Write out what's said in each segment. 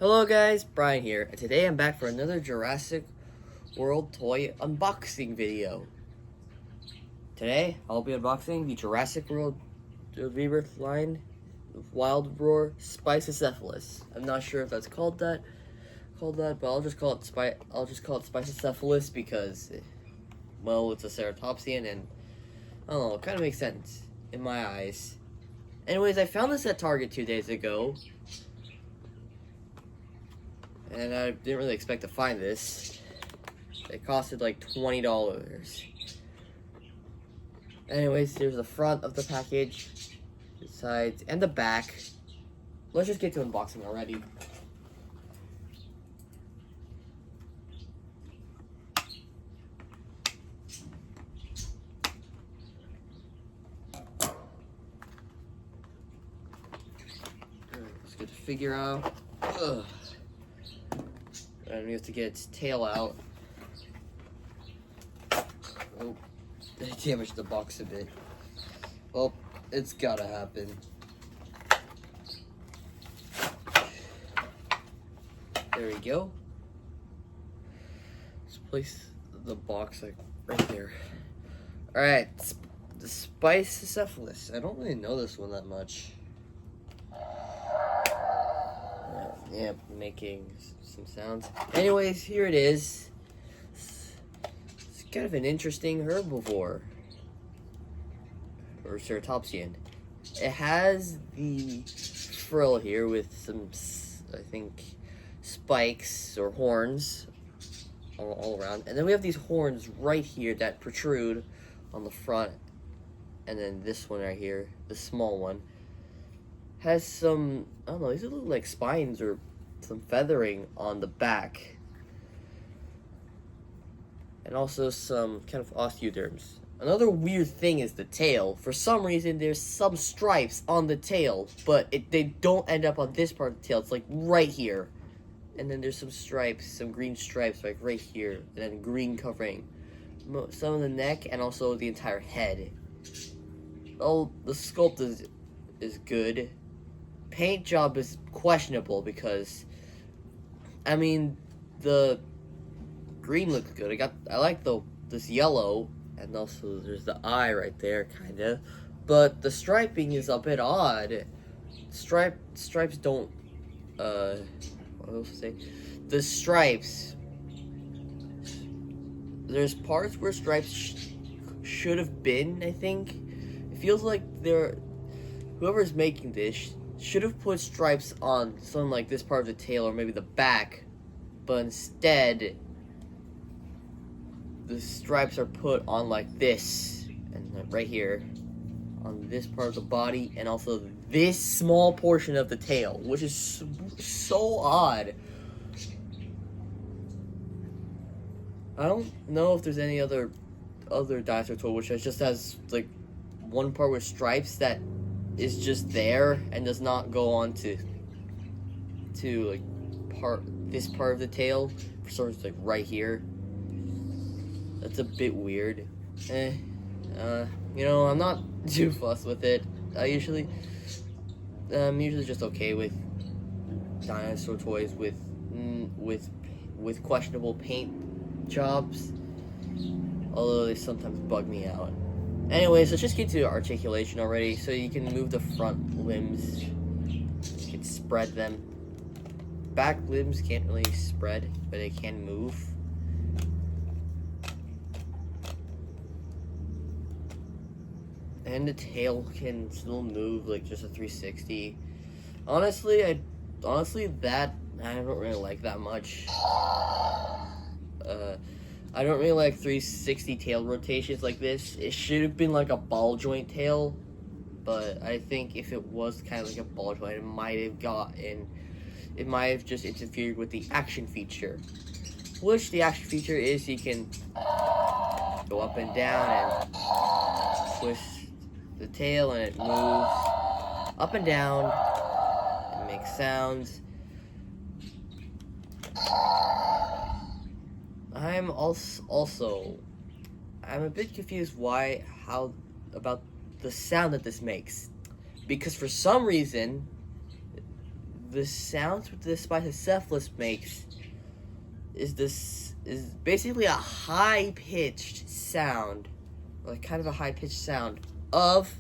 Hello guys, Brian here, and today I'm back for another Jurassic World toy unboxing video. Today, I'll be unboxing the Jurassic World Rebirth line of Wild Roar Spiclypeus. I'm not sure if that's called that, but I'll just call it Spiclypeus because, well, it's a ceratopsian, and I don't know, it kind of makes sense in my eyes. Anyways, I found this at Target 2 days ago. And I didn't really expect to find this. It costed like $20. Anyways, here's the front of the package, the sides, and the back. Let's just get to unboxing already. Let's get the figure out. Ugh. And we have to get its tail out. Oh, they damaged the box a bit. Well, it's gotta happen. There we go. Let's place the box like right there. Alright, the Spiclypeus. I don't really know this one that much. Yeah, making some sounds. Anyways, here it is. It's kind of an interesting herbivore. Or ceratopsian. It has the frill here with some, I think, spikes or horns all around. And then we have these horns right here that protrude on the front. And then this one right here, the small one, has some, I don't know, these look like spines or some feathering on the back. And also some kind of osteoderms. Another weird thing is the tail. For some reason, there's some stripes on the tail, but they don't end up on this part of the tail. It's like right here. And then there's some stripes, some green stripes like right here. And then green covering some of the neck and also the entire head. Oh, the sculpt is good. Paint job is questionable because, I mean, the green looks good. I like this yellow, and also there's the eye right there, kinda. But the striping is a bit odd. Stripes don't. What else to say? The stripes. There's parts where stripes should have been. I think it feels like whoever's making this should have put stripes on something like this part of the tail or maybe the back, but instead the stripes are put on like this and right here on this part of the body and also this small portion of the tail, which is so odd. I don't know if there's any other dinosaur toy which just has like one part with stripes that is just there and does not go on to like this part of the tail. For some reason, like right here. That's a bit weird. You know, I'm not too fussed with it. I'm usually just okay with dinosaur toys with questionable paint jobs, although they sometimes bug me out. Anyways, let's just get to articulation already. So you can move the front limbs, you can spread them. Back limbs can't really spread, but they can move. And the tail can still move like just a 360. Honestly, that I don't really like that much. I don't really like 360 tail rotations like this. It should have been like a ball joint tail, but I think if it was kind of like a ball joint, it might have just interfered with the action feature. Which the action feature is you can go up and down and twist the tail and it moves up and down and makes sounds. I'm a bit confused about the sound that this makes, because for some reason the sounds that the Spiclypeus makes is basically a high-pitched sound, like kind of a high-pitched sound of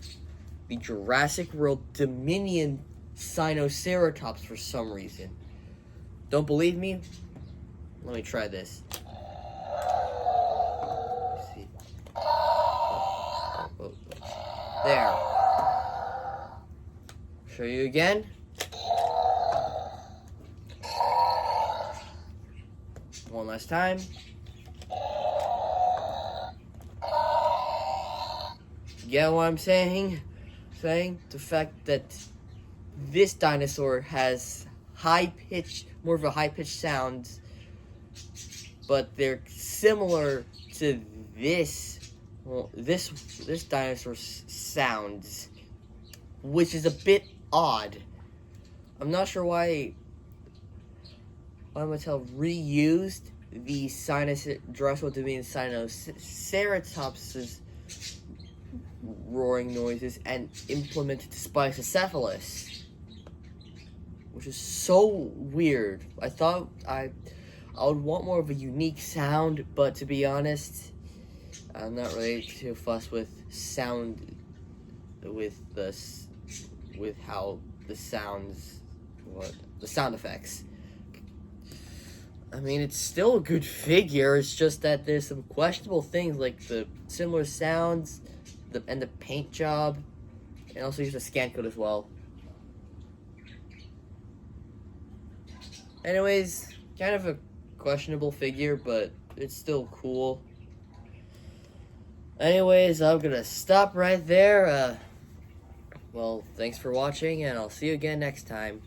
the Jurassic World Dominion Sinoceratops for some reason. Don't believe me? Let me try this. Let's see. There. Show you again. One last time. Get what I'm saying? The fact that this dinosaur has more of a high-pitched sound, but they're similar to this dinosaur's sounds, which is a bit odd. I'm not sure why Mattel reused the Jurassic Dominion Sinoceratops' roaring noises and implemented Spiclypeus, which is so weird. I thought I would want more of a unique sound, but to be honest, I'm not really too fussed with sound, with how the sound effects. I mean, it's still a good figure. It's just that there's some questionable things, like the similar sounds, and the paint job, and also use a scan code as well. Anyways, kind of a questionable figure, but it's still cool. Anyways, I'm gonna stop right there. Well, thanks for watching, and I'll see you again next time.